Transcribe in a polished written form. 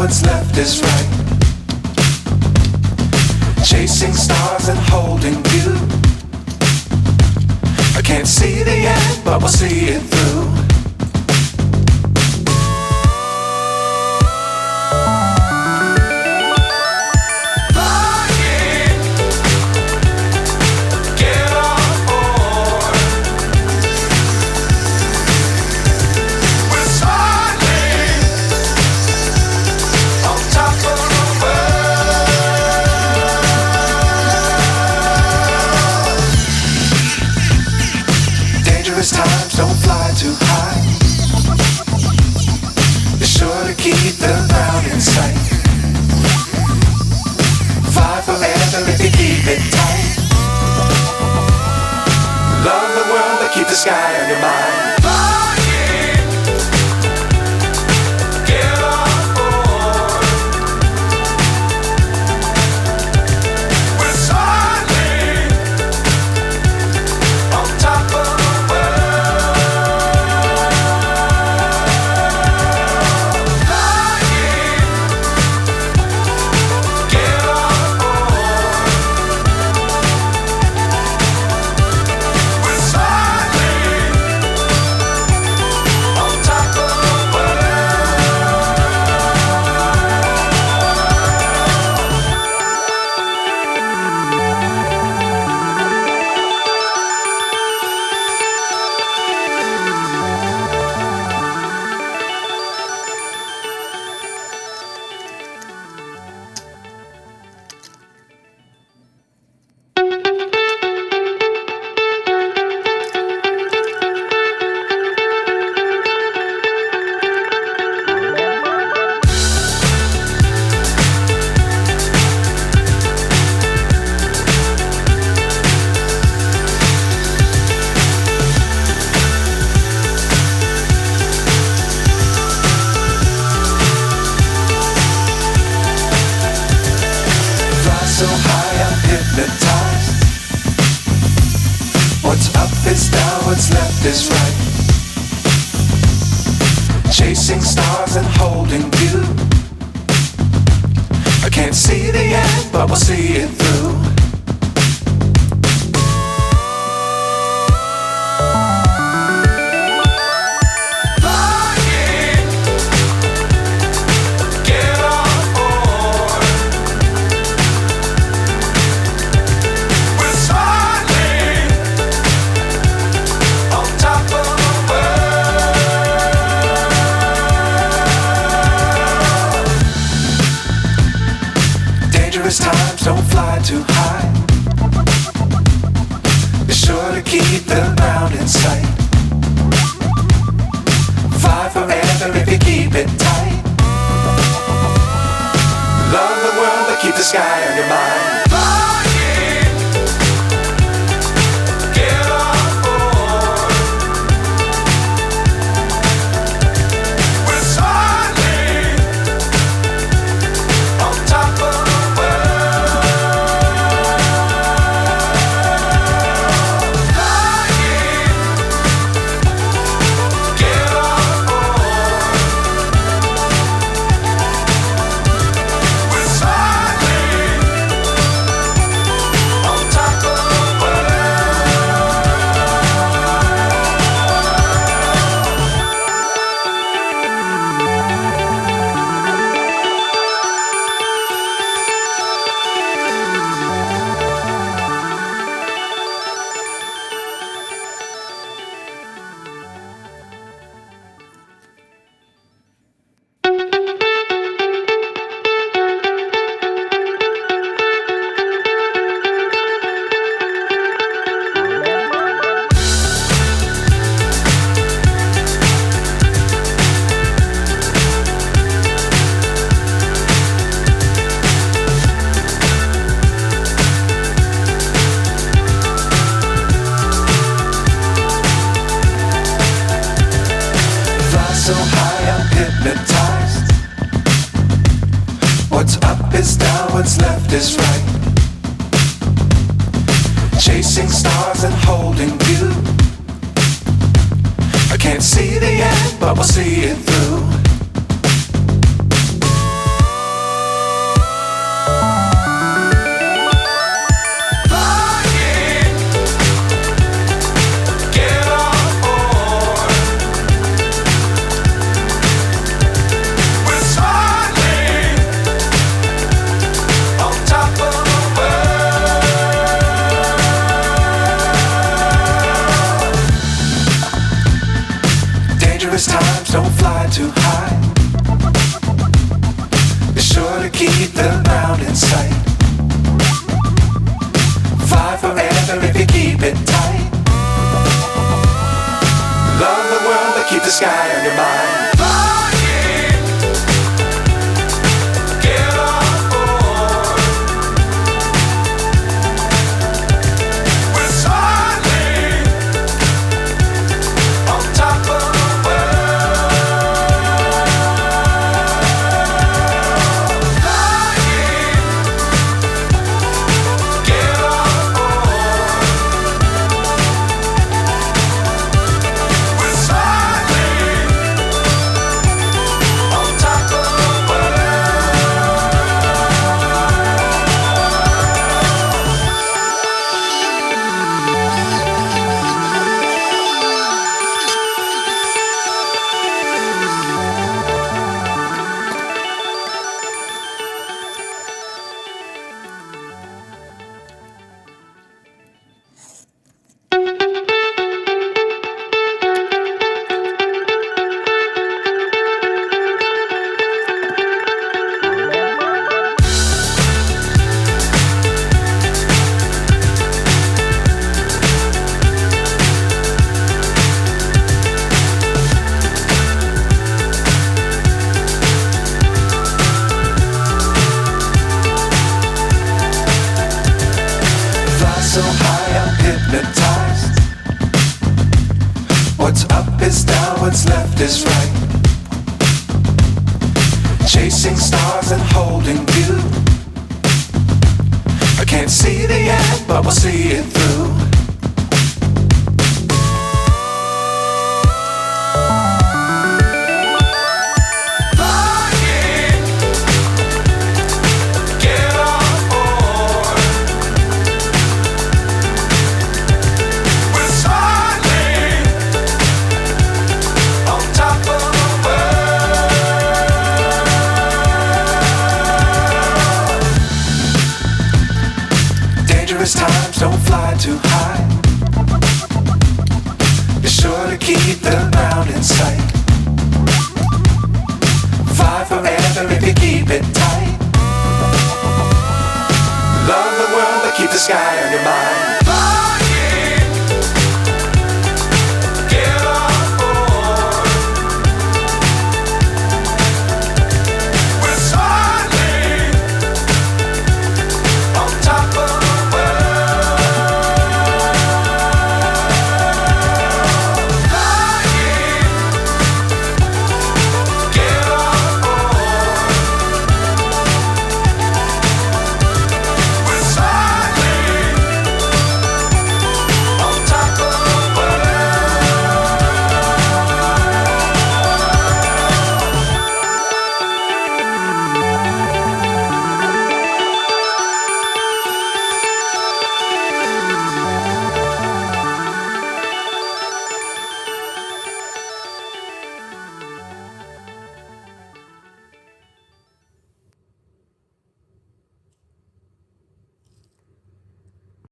what's left is right. Chasing stars and holding you. I can't see the end, but we'll see it through. Times don't fly too high. Be sure to keep the ground in sight. Fly forever if you keep it tight. Love the world but keep the sky on your mind. So high I'm hypnotized. What's up is down, what's left is right. Chasing stars and holding you. I can't see the end, but we'll see it through. Times don't fly too high. Be sure to keep the ground in sight. Fly forever if you keep it tight. Love the world but keep the sky on your mind. So high I'm hypnotized. What's up is down, what's left is right. Chasing stars and holding you. I can't see the end, but we'll see it through. times, don't fly too high. Be sure to keep the ground in sight. Fly forever if you keep it tight. Love the world, but keep the sky on your mind. So high, I'm hypnotized. What's up is down, what's left is right. Chasing stars and holding you. I can't see the end, but we'll see it through. Times, don't fly too high. Be sure to keep the ground in sight. Fly forever if you keep it tight. Love the world, but keep the sky on your mind.